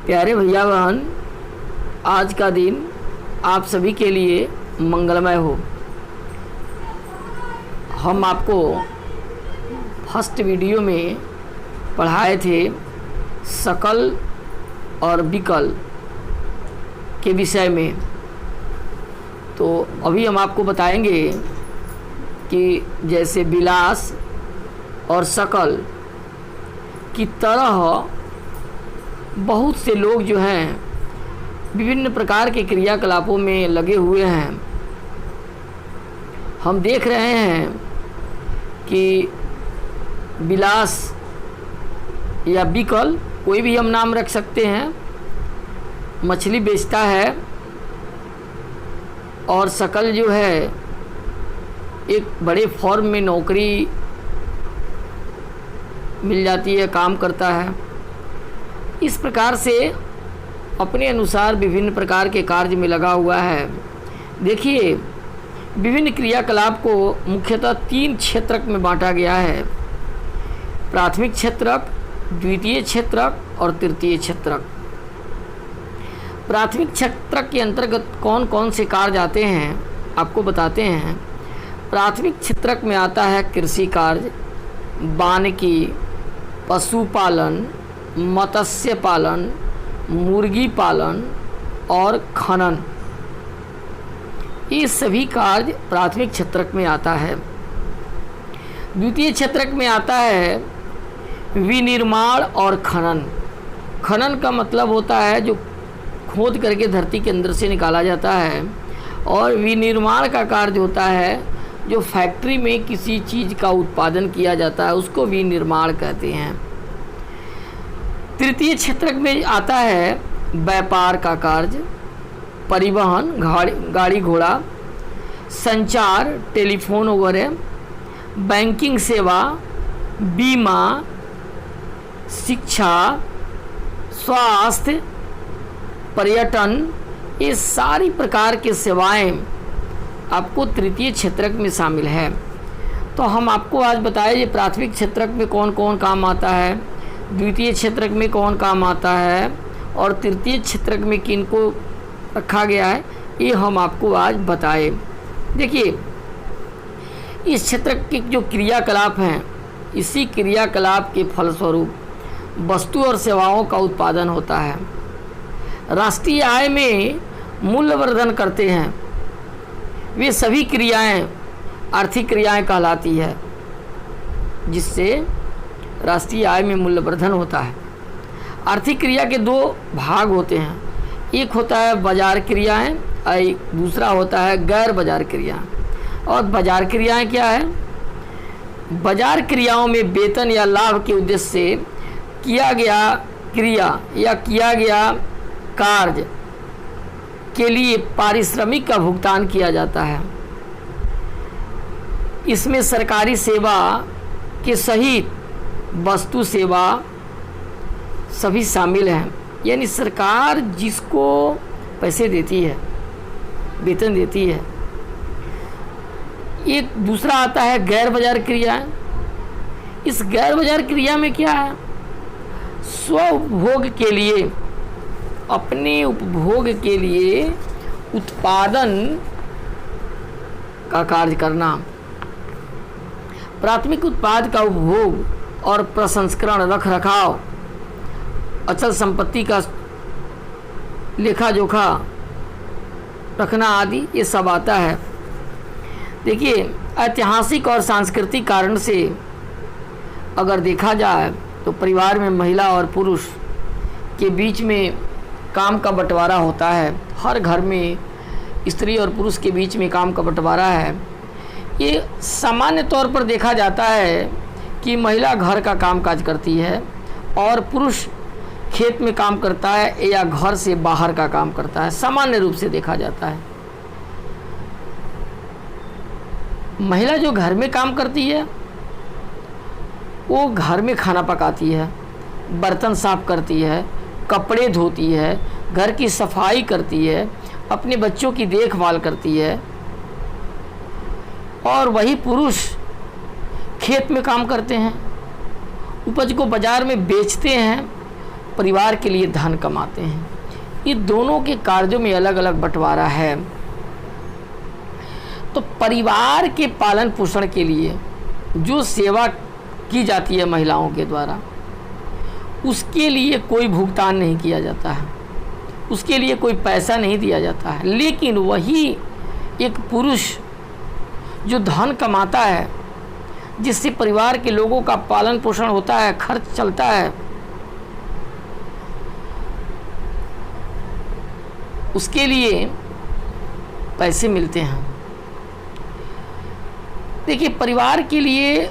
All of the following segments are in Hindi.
प्यारे भैया बहन, आज का दिन आप सभी के लिए मंगलमय हो। हम आपको फर्स्ट वीडियो में पढ़ाए थे सकल और विकल के विषय में। तो अभी हम आपको बताएंगे कि जैसे विलास और सकल की तरह बहुत से लोग जो हैं विभिन्न प्रकार के क्रियाकलापों में लगे हुए हैं। हम देख रहे हैं कि विलास या विकल, कोई भी हम नाम रख सकते हैं, मछली बेचता है, और सकल जो है एक बड़े फॉर्म में नौकरी मिल जाती है, काम करता है। इस प्रकार से अपने अनुसार विभिन्न प्रकार के कार्य में लगा हुआ है। देखिए, विभिन्न क्रियाकलाप को मुख्यतः 3 क्षेत्रक में बांटा गया है: प्राथमिक क्षेत्रक, द्वितीय क्षेत्रक और तृतीय क्षेत्रक। प्राथमिक क्षेत्रक के अंतर्गत कौन कौन से कार्य आते हैं आपको बताते हैं। प्राथमिक क्षेत्रक में आता है कृषि कार्य, वानिकी, पशुपालन, मत्स्य पालन, मुर्गी पालन और खनन। ये सभी कार्य प्राथमिक क्षेत्रक में आता है। द्वितीय क्षेत्रक में आता है विनिर्माण और खनन। खनन का मतलब होता है जो खोद करके धरती के अंदर से निकाला जाता है, और विनिर्माण का कार्य होता है जो फैक्ट्री में किसी चीज़ का उत्पादन किया जाता है, उसको विनिर्माण कहते हैं। तृतीय क्षेत्रक में आता है व्यापार का कार्य, परिवहन, गाड़ी घोड़ा, संचार, टेलीफोन वगैरह, बैंकिंग सेवा, बीमा, शिक्षा, स्वास्थ्य, पर्यटन। ये सारी प्रकार की सेवाएं आपको तृतीय क्षेत्रक में शामिल है। तो हम आपको आज बताएं ये प्राथमिक क्षेत्रक में कौन कौन काम आता है, द्वितीय क्षेत्रक में कौन काम आता है, और तृतीय क्षेत्रक में किनको रखा गया है, ये हम आपको आज बताएं। देखिए, इस क्षेत्र के जो क्रियाकलाप हैं, इसी क्रियाकलाप के फलस्वरूप वस्तु और सेवाओं का उत्पादन होता है। राष्ट्रीय आय में मूल्यवर्धन करते हैं। वे सभी क्रियाएं आर्थिक क्रियाएं कहलाती है, जिससे राष्ट्रीय आय में मूल्यवर्धन होता है। आर्थिक क्रिया के 2 भाग होते हैं, एक होता है बाजार क्रियाएं और दूसरा होता है गैर बाजार क्रियाएं। और बाजार क्रियाएं क्या है? बाजार क्रियाओं में वेतन या लाभ के उद्देश्य से किया गया क्रिया या किया गया कार्य के लिए पारिश्रमिक का भुगतान किया जाता है। इसमें सरकारी सेवा के सहित वस्तु सेवा सभी शामिल हैं। यानी सरकार जिसको पैसे देती है, वेतन देती है। एक दूसरा आता है गैर बाजार क्रिया। इस गैर बाजार क्रिया में क्या है? स्व उपभोग के लिए, अपने उपभोग के लिए उत्पादन का कार्य करना। प्राथमिक उत्पाद का उपभोग और प्रसंस्करण, रख रखाव, अचल संपत्ति का लेखा जोखा रखना आदि, ये सब आता है। देखिए, ऐतिहासिक और सांस्कृतिक कारण से अगर देखा जाए तो परिवार में महिला और पुरुष के बीच में काम का बंटवारा होता है। हर घर में स्त्री और पुरुष के बीच में काम का बंटवारा है। ये सामान्य तौर पर देखा जाता है कि महिला घर का कामकाज करती है और पुरुष खेत में काम करता है या घर से बाहर का काम करता है। सामान्य रूप से देखा जाता है। महिला जो घर में काम करती है वो घर में खाना पकाती है, बर्तन साफ करती है, कपड़े धोती है, घर की सफाई करती है, अपने बच्चों की देखभाल करती है। और वही पुरुष खेत में काम करते हैं, उपज को बाज़ार में बेचते हैं परिवार के लिए धन कमाते हैं। ये दोनों के कार्यों में अलग अलग बंटवारा है। तो परिवार के पालन पोषण के लिए जो सेवा की जाती है महिलाओं के द्वारा, उसके लिए कोई भुगतान नहीं किया जाता है, उसके लिए कोई पैसा नहीं दिया जाता है। लेकिन वही एक पुरुष जो धन कमाता है, जिससे परिवार के लोगों का पालन पोषण होता है, खर्च चलता है, उसके लिए पैसे मिलते हैं। देखिए, परिवार के लिए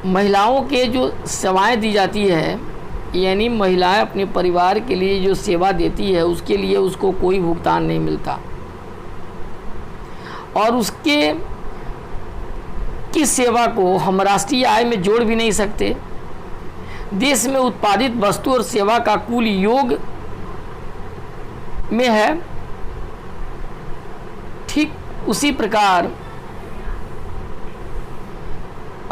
महिलाओं के जो सेवाएं दी जाती है, यानी महिलाएं अपने परिवार के लिए जो सेवा देती है, उसके लिए उसको कोई भुगतान नहीं मिलता और उसके की सेवा को हम राष्ट्रीय आय में जोड़ भी नहीं सकते। देश में उत्पादित वस्तु और सेवा का कुल योग में है। ठीक उसी प्रकार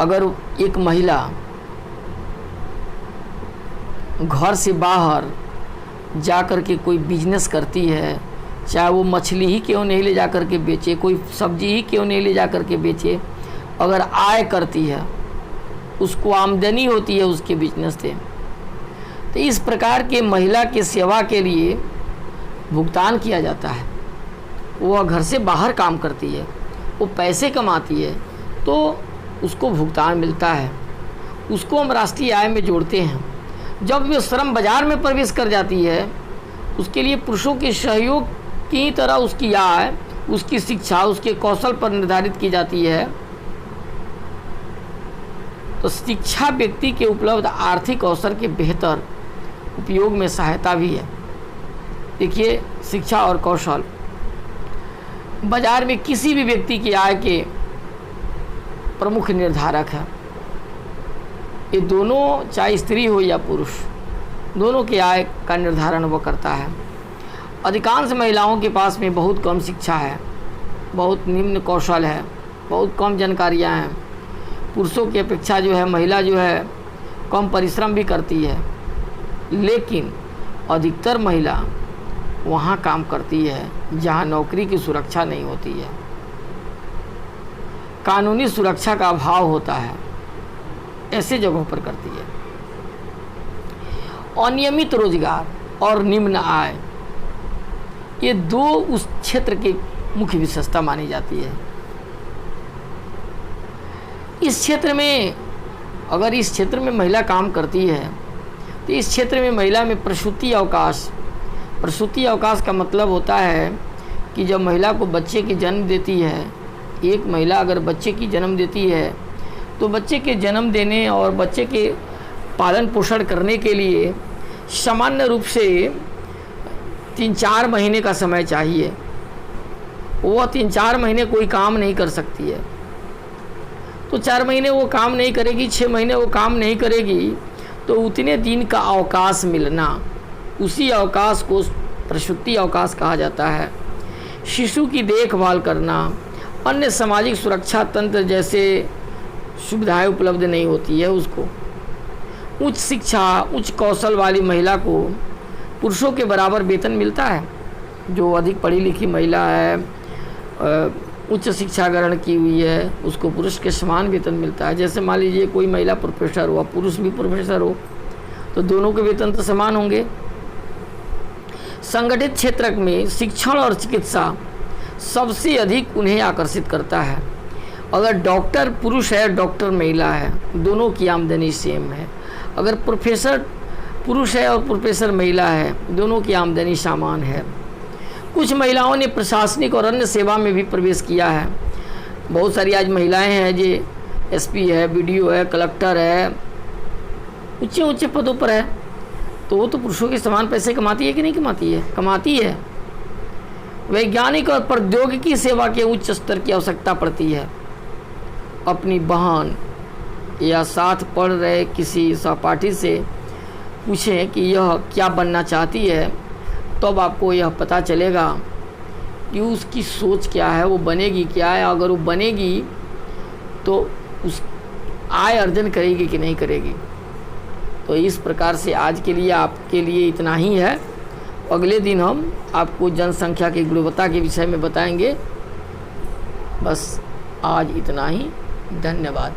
अगर एक महिला घर से बाहर जाकर के कोई बिजनेस करती है, चाहे वो मछली ही क्यों नहीं ले जाकर के बेचे, कोई सब्जी ही क्यों नहीं ले जाकर के बेचे, अगर आय करती है, उसको आमदनी होती है उसके बिजनेस से, तो इस प्रकार के महिला के सेवा के लिए भुगतान किया जाता है। वह घर से बाहर काम करती है, वो पैसे कमाती है, तो उसको भुगतान मिलता है, उसको हम राष्ट्रीय आय में जोड़ते हैं। जब वे श्रम बाजार में प्रवेश कर जाती है, उसके लिए पुरुषों के सहयोग की तरह उसकी आय, उसकी शिक्षा, उसके कौशल पर निर्धारित की जाती है। तो शिक्षा व्यक्ति के उपलब्ध आर्थिक अवसर के बेहतर उपयोग में सहायता भी है। देखिए, शिक्षा और कौशल बाजार में किसी भी व्यक्ति की आय के प्रमुख निर्धारक है। ये दोनों, चाहे स्त्री हो या पुरुष, दोनों की आय का निर्धारण वो करता है। अधिकांश महिलाओं के पास में बहुत कम शिक्षा है, बहुत निम्न कौशल है, बहुत कम जानकारियां हैं। पुरुषों की अपेक्षा जो है महिला जो है कम परिश्रम भी करती है, लेकिन अधिकतर महिला वहाँ काम करती है जहाँ नौकरी की सुरक्षा नहीं होती है, कानूनी सुरक्षा का अभाव होता है, ऐसे जगहों पर करती है। अनियमित रोजगार और निम्न आय, ये दो उस क्षेत्र की मुख्य विशेषता मानी जाती है। इस क्षेत्र में, अगर इस क्षेत्र में महिला काम करती है, तो इस क्षेत्र में महिला में प्रसूति अवकाश का मतलब होता है कि जब महिला को बच्चे की जन्म देती है, एक महिला अगर बच्चे की जन्म देती है, तो बच्चे के जन्म देने और बच्चे के पालन पोषण करने के लिए सामान्य रूप से 3-4 महीने का समय चाहिए। वह 3-4 महीने कोई काम नहीं कर सकती है, तो 4 महीने वो काम नहीं करेगी, 6 महीने वो काम नहीं करेगी, तो उतने दिन का अवकाश मिलना, उसी अवकाश को प्रसूति अवकाश कहा जाता है। शिशु की देखभाल करना, अन्य सामाजिक सुरक्षा तंत्र जैसे सुविधाएं उपलब्ध नहीं होती है उसको। उच्च शिक्षा, उच्च कौशल वाली महिला को पुरुषों के बराबर वेतन मिलता है। जो अधिक पढ़ी लिखी महिला है, उच्च शिक्षा ग्रहण की हुई है, उसको पुरुष के समान वेतन मिलता है। जैसे मान लीजिए कोई महिला प्रोफेसर हो, पुरुष भी प्रोफेसर हो, तो दोनों के वेतन तो समान होंगे। संगठित क्षेत्र में शिक्षण और चिकित्सा सबसे अधिक उन्हें आकर्षित करता है। अगर डॉक्टर पुरुष है, डॉक्टर महिला है, दोनों की आमदनी सेम है। अगर प्रोफेसर पुरुष है और प्रोफेसर महिला है, दोनों की आमदनी समान है। कुछ महिलाओं ने प्रशासनिक और अन्य सेवा में भी प्रवेश किया है। बहुत सारी आज महिलाएं हैं जो एसपी है, बीडीओ है, कलेक्टर है, ऊंचे ऊंचे पदों पर है, तो वो तो पुरुषों के समान पैसे कमाती है कि नहीं कमाती है? कमाती है। वैज्ञानिक और प्रौद्योगिकी सेवा के उच्च स्तर की आवश्यकता पड़ती है। अपनी बहन या साथ पढ़ रहे किसी सहपाठी से पूछें कि यह क्या बनना चाहती है, तब तो आपको यह पता चलेगा कि उसकी सोच क्या है, वो बनेगी क्या है। अगर वो बनेगी तो उस आय अर्जन करेगी कि नहीं करेगी। तो इस प्रकार से आज के लिए आपके लिए इतना ही है। अगले दिन हम आपको जनसंख्या की गुणवत्ता के विषय में बताएंगे। बस आज इतना ही, धन्यवाद।